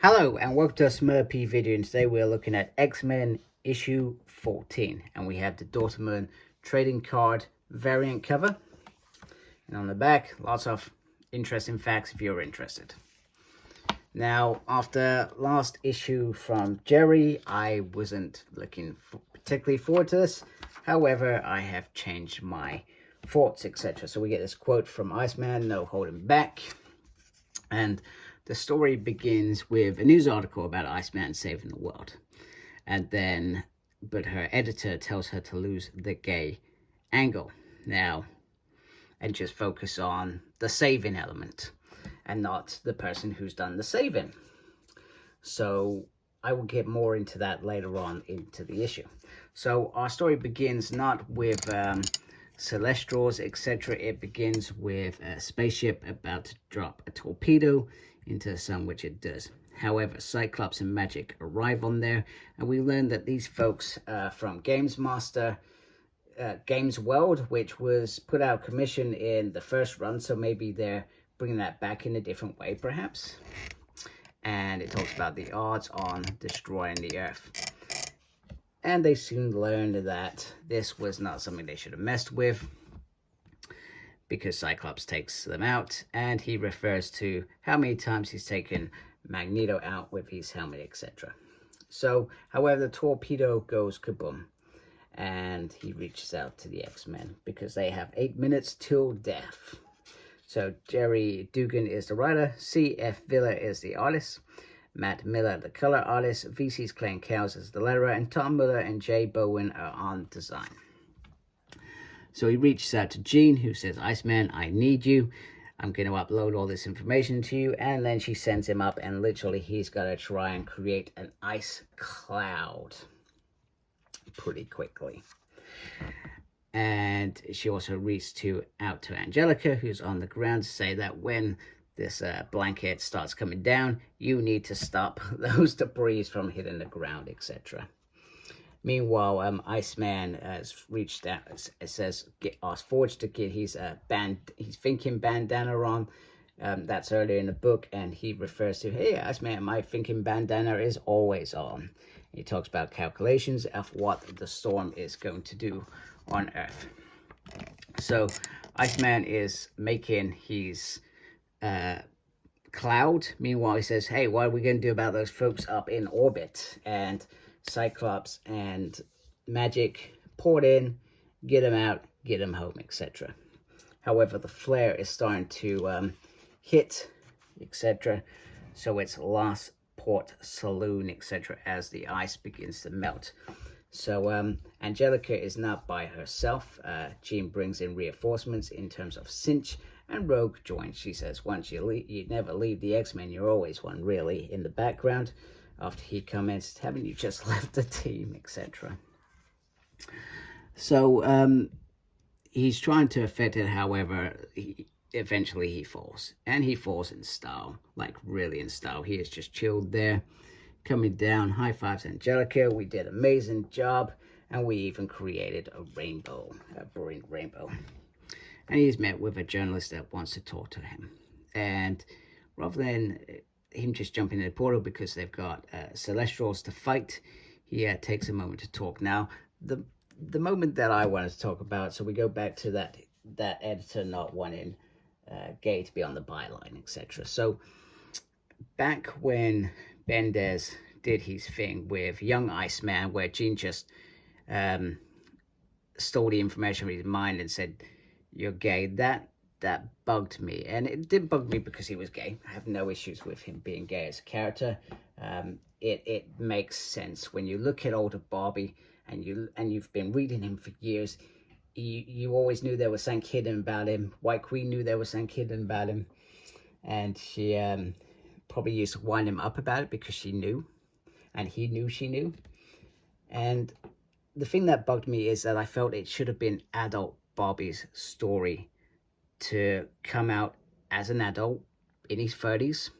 Hello and welcome to a Smurpy video, and today we're looking at X-Men issue 14, and we have the Dortmund trading card variant cover, and on the back lots of interesting facts if you're interested. Now, after last issue from Gerry, I wasn't looking particularly forward to this. However, I have changed my thoughts, etc. So we get this quote from Iceman: "No holding back," and the story begins with a news article about Iceman saving the world. But her editor tells her to lose the gay angle now and just focus on the saving element and not the person who's done the saving. So I will get more into that later on into the issue. So our story begins not with Celestials, etc. It begins with a spaceship about to drop a torpedo into the sun, which it does. However, Cyclops and Magic arrive on there, and we learn that these folks from Games World, which was put out of commission in the first run, so maybe they're bringing that back in a different way, perhaps. And it talks about the odds on destroying the Earth. And they soon learned that this was not something they should have messed with, because Cyclops takes them out, and he refers to how many times he's taken Magneto out with his helmet, etc. So, however, the torpedo goes kaboom, and he reaches out to the X-Men because they have 8 minutes till death. So, Gerry Duggan is the writer, C.F. Villa is the artist, Matt Miller the color artist, VC's Clayton Cowles is the letterer, and Tom Miller and Jay Bowen are on design. So he reaches out to Jean, who says, "Iceman, I need you. I'm going to upload all this information to you." And then she sends him up, and literally he's got to try and create an ice cloud pretty quickly. And she also reaches out to Angelica, who's on the ground, to say that when this blanket starts coming down, you need to stop those debris from hitting the ground, etc. Meanwhile, Iceman has reached out. It says, ask Forge to get his thinking bandana on. That's earlier in the book, and he refers to, "Hey, Iceman, my thinking bandana is always on." He talks about calculations of what the storm is going to do on Earth. So Iceman is making his cloud. Meanwhile, he says, "Hey, what are we going to do about those folks up in orbit?" And Cyclops and Magic poured in, get him out, get him home, etc. However, the flare is starting to hit, etc. So it's last port saloon, etc. as the ice begins to melt. So Angelica is not by herself. Jean brings in reinforcements in terms of Cinch, and Rogue joins. She says, "Once you never leave the X-Men, you're always one," really, in the background. After he comments, "Haven't you just left the team," etc. So he's trying to affect it. However, eventually he falls, and he falls in style, like really in style. He is just chilled there, coming down. High fives, Angelica. "We did an amazing job, and we even created a rainbow, a brilliant rainbow." And he's met with a journalist that wants to talk to him, and rather than him just jumping in the portal because they've got Celestials to fight, he takes a moment to talk. Now, the moment that I wanted to talk about, so we go back to that editor not wanting Gay to be on the byline, etc. So back when Bendis did his thing with Young Iceman, where Jean just stole the information from his mind and said, "You're gay," that bugged me. And it did bug me because he was gay. I have no issues with him being gay as a character. It makes sense when you look at older Barbie and you've been reading him for years. You always knew there was something hidden about him. White Queen knew there was something hidden about him, and she probably used to wind him up about it because she knew, and he knew she knew. And the thing that bugged me is that I felt it should have been adult Barbie's story to come out as an adult in his 30s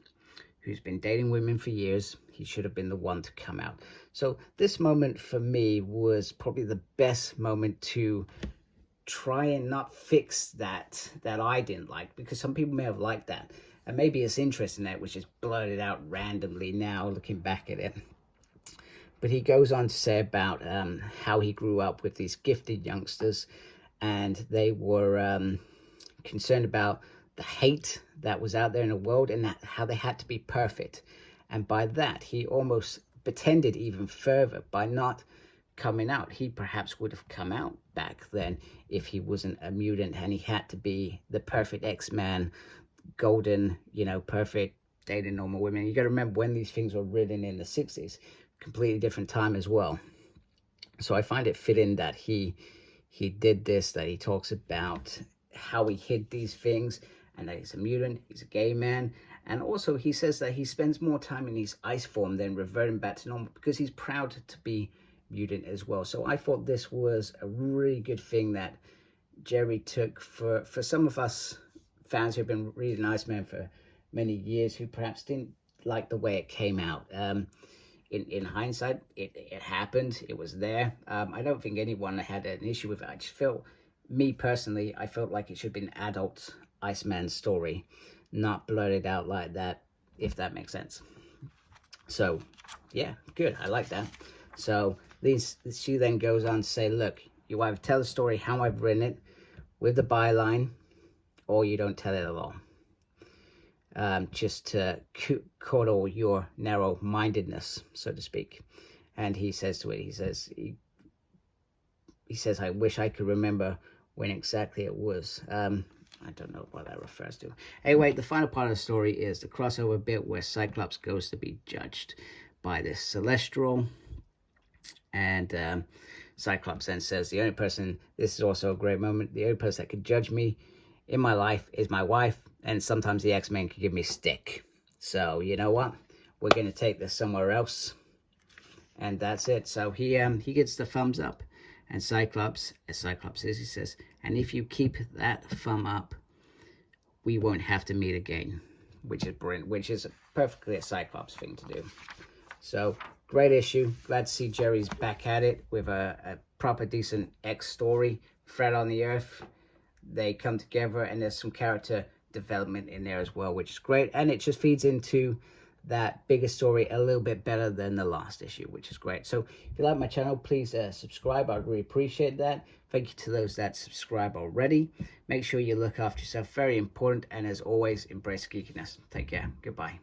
who's been dating women for years. He should have been the one to come out. So this moment for me was probably the best moment to try and not fix that I didn't like, because some people may have liked that, and maybe it's interesting that it was just blurted out randomly now looking back at it. But he goes on to say about how he grew up with these gifted youngsters, and they were concerned about the hate that was out there in the world, and that how they had to be perfect. And by that, he almost pretended even further by not coming out. He perhaps would have come out back then if he wasn't a mutant and he had to be the perfect X-Man, golden, you know, perfect, dating normal women. You got to remember when these things were written in the 60s, completely different time as well. So I find it fitting that he did this, that he talks about how he hid these things, and that he's a mutant, he's a gay man. And also he says that he spends more time in his ice form than reverting back to normal, because he's proud to be mutant as well. So I thought this was a really good thing that Gerry took for some of us fans who've been reading Iceman for many years, who perhaps didn't like the way it came out. In hindsight, it happened, it was there. I don't think anyone had an issue with it. I just felt, me personally, I felt like it should be an adult Iceman story, not blurted out like that, if that makes sense. So yeah, good, I like that. So she then goes on to say, look, you either tell the story how I've written it with the byline, or you don't tell it at all. Just to coddle your narrow-mindedness, so to speak. And he says to it, he says, I wish I could remember when exactly it was. I don't know what that refers to. Anyway, the final part of the story is the crossover bit where Cyclops goes to be judged by this Celestial. And Cyclops then says, the only person, this is also a great moment, the only person that could judge me in my life is my wife, and sometimes the X-Men could give me stick. So, you know what? We're going to take this somewhere else. And that's it. So he gets the thumbs up. And Cyclops, as Cyclops is, he says, and if you keep that thumb up, we won't have to meet again. Which is brilliant, which is perfectly a Cyclops thing to do. So, great issue. Glad to see Gerry's back at it with a proper, decent X story. Threat on the Earth. They come together, and there's some character development in there as well, which is great. And it just feeds into that bigger story a little bit better than the last issue, which is great. So if you like my channel, please subscribe. I'd really appreciate that. Thank you to those that subscribe already. Make sure you look after yourself, very important. And as always, embrace geekiness. Take care. Goodbye.